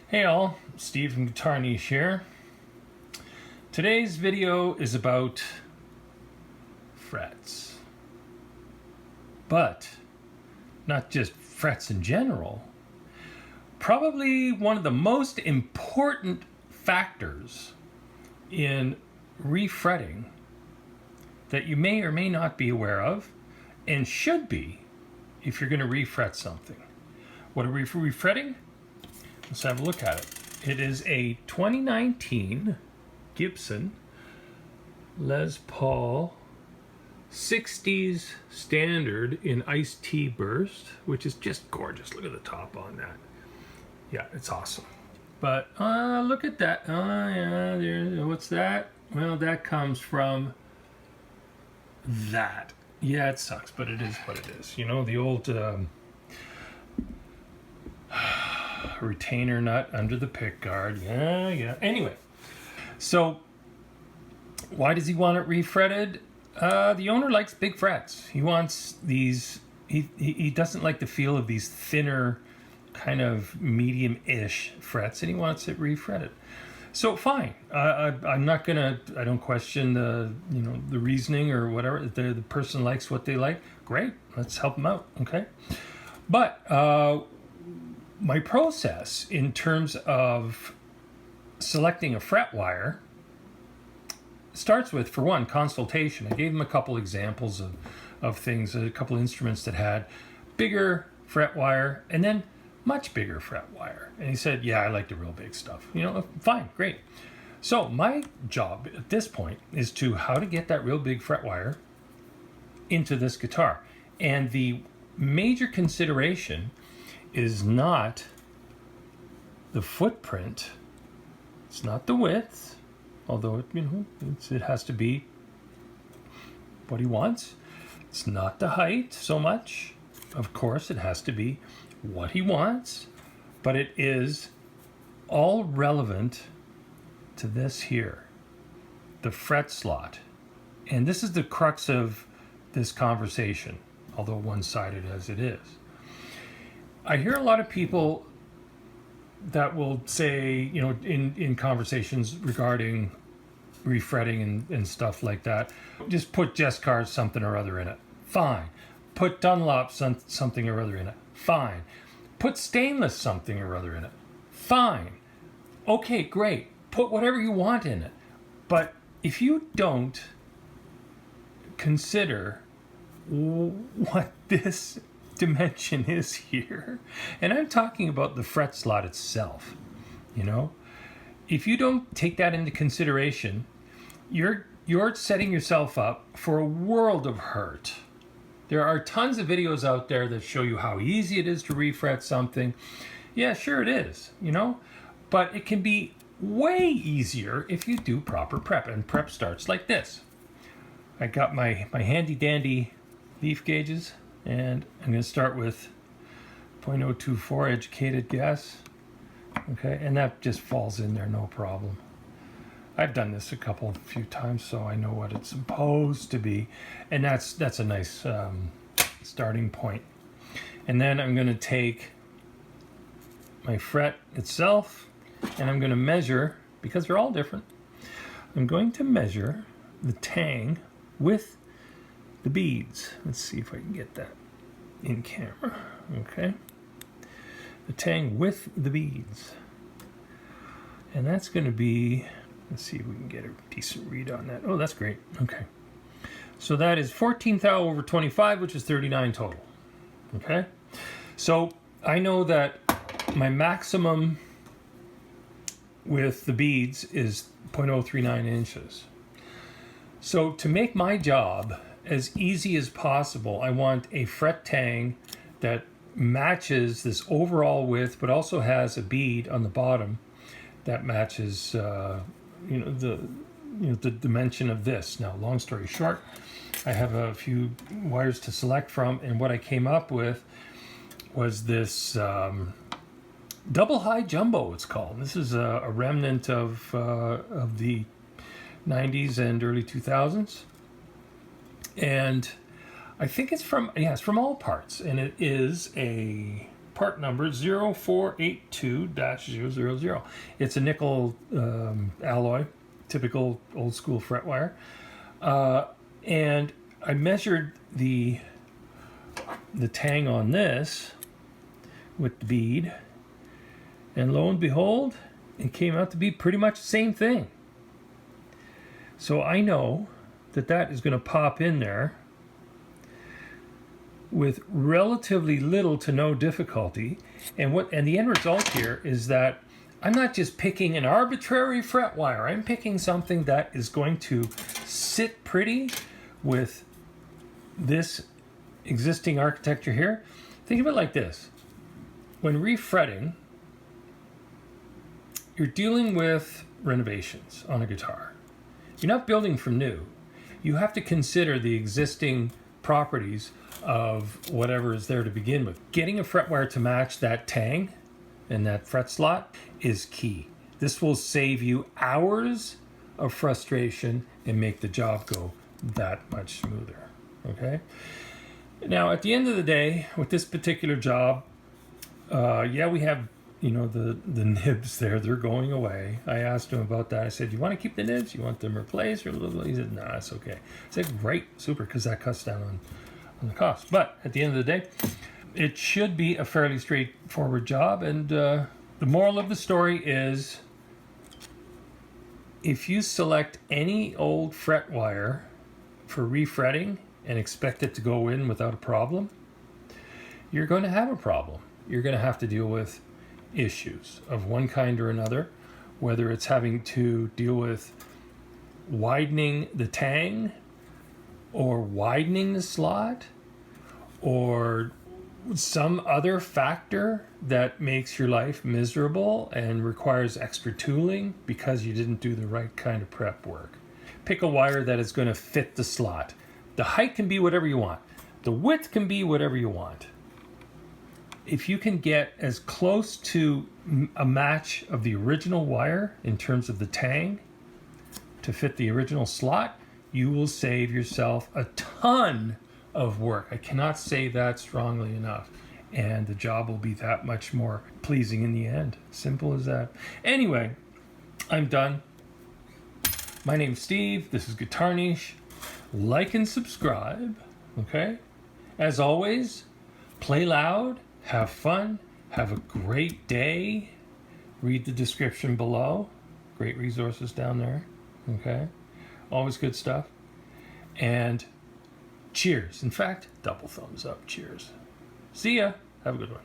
Hey all, Steve from GuitarNiche here. Today's video is about frets. But not just frets in general. Probably one of the most important factors in refretting that you may or may not be aware of and should be if you're going to refret something. What are we refretting? Let's have a look at it. It is a 2019 Gibson Les Paul 60s standard in iced tea burst, which is just gorgeous. Look at the top on that. Yeah, it's awesome. But look at that. Oh yeah, what's that? Well, that comes from that. Yeah, it sucks, but it is what it is. You know, the old retainer nut under the pick guard. Yeah. Anyway, so why does he want it refretted? The owner likes big frets. He wants these. He doesn't like the feel of these thinner, kind of medium-ish frets, and he wants it refretted. So fine. I'm not gonna. I don't question the the reasoning or whatever. The person likes what they like. Great. Let's help them out. Okay. But my process in terms of selecting a fret wire starts with, for one, consultation. I gave him a couple examples of things, a couple instruments that had bigger fret wire and then much bigger fret wire. And he said, yeah, I like the real big stuff. Fine, great. So my job at this point is how to get that real big fret wire into this guitar. And the major consideration is not the footprint. It's not the width, although it has to be what he wants. It's not the height so much. Of course, it has to be what he wants, but it is all relevant to this here, the fret slot. And this is the crux of this conversation, although one-sided as it is. I hear a lot of people that will say, in conversations regarding refretting and stuff like that, just put Jescar something or other in it. Fine. Put Dunlop something or other in it. Fine. Put stainless something or other in it. Fine. Okay, great. Put whatever you want in it. But if you don't consider what this dimension is here, and I'm talking about the fret slot itself, if you don't take that into consideration, you're setting yourself up for a world of hurt. There are tons of videos out there that show you how easy it is to refret something. Yeah, sure it is, but it can be way easier if you do proper prep, and prep starts like this. I got my handy dandy leaf gauges, and I'm going to start with 0.024 educated guess. Okay, and that just falls in there, no problem. I've done this a few times, so I know what it's supposed to be, and that's a nice starting point. And then I'm going to take my fret itself, and I'm going to measure, because they're all different, I'm going to measure the tang with the beads. Let's see if I can get that in camera. Okay, the tang with the beads, and that's going to be, let's see if we can get a decent read on that. Oh, that's great. Okay, so that is 14 thou over 25, which is 39 total. Okay, so I know that my maximum with the beads is 0.039 inches. So to make my job as easy as possible, I want a fret tang that matches this overall width, but also has a bead on the bottom that matches, the dimension of this. Now, long story short, I have a few wires to select from, and what I came up with was this double high jumbo. It's called. This is a remnant of the 90s and early 2000s. And I think it's from All Parts, and it is a part number 0482-000. It's a nickel alloy, typical old school fret wire. And I measured the tang on this with the bead, and lo and behold, it came out to be pretty much the same thing. So I know that is going to pop in there with relatively little to no difficulty. And the end result here is that I'm not just picking an arbitrary fret wire. I'm picking something that is going to sit pretty with this existing architecture here. Think of it like this. When refretting, you're dealing with renovations on a guitar. You're not building from new. You have to consider the existing properties of whatever is there to begin with. Getting a fret wire to match that tang and that fret slot is key. This will save you hours of frustration and make the job go that much smoother. Okay? Now, at the end of the day, with this particular job, yeah, we have, you know, the nibs there. They're going away. I asked him about that. I said, you want to keep the nibs? You want them replaced? Or he said, nah, it's okay. I said, great, super, because that cuts down on the cost. But at the end of the day, it should be a fairly straightforward job. And the moral of the story is, if you select any old fret wire for refretting and expect it to go in without a problem, you're going to have a problem. You're going to have to deal with issues of one kind or another, whether it's having to deal with widening the tang or widening the slot or some other factor that makes your life miserable and requires extra tooling because you didn't do the right kind of prep work. Pick a wire that is going to fit the slot. The height can be whatever you want. The width can be whatever you want. If you can get as close to a match of the original wire in terms of the tang to fit the original slot, you will save yourself a ton of work. I cannot say that strongly enough. And the job will be that much more pleasing in the end. Simple as that. Anyway, I'm done. My name's Steve. This is GuitarNiche. Like and subscribe. Okay? As always, play loud. Have fun. Have a great day. Read the description below. Great resources down there. Okay? Always good stuff. And cheers. In fact, double thumbs up. Cheers. See ya. Have a good one.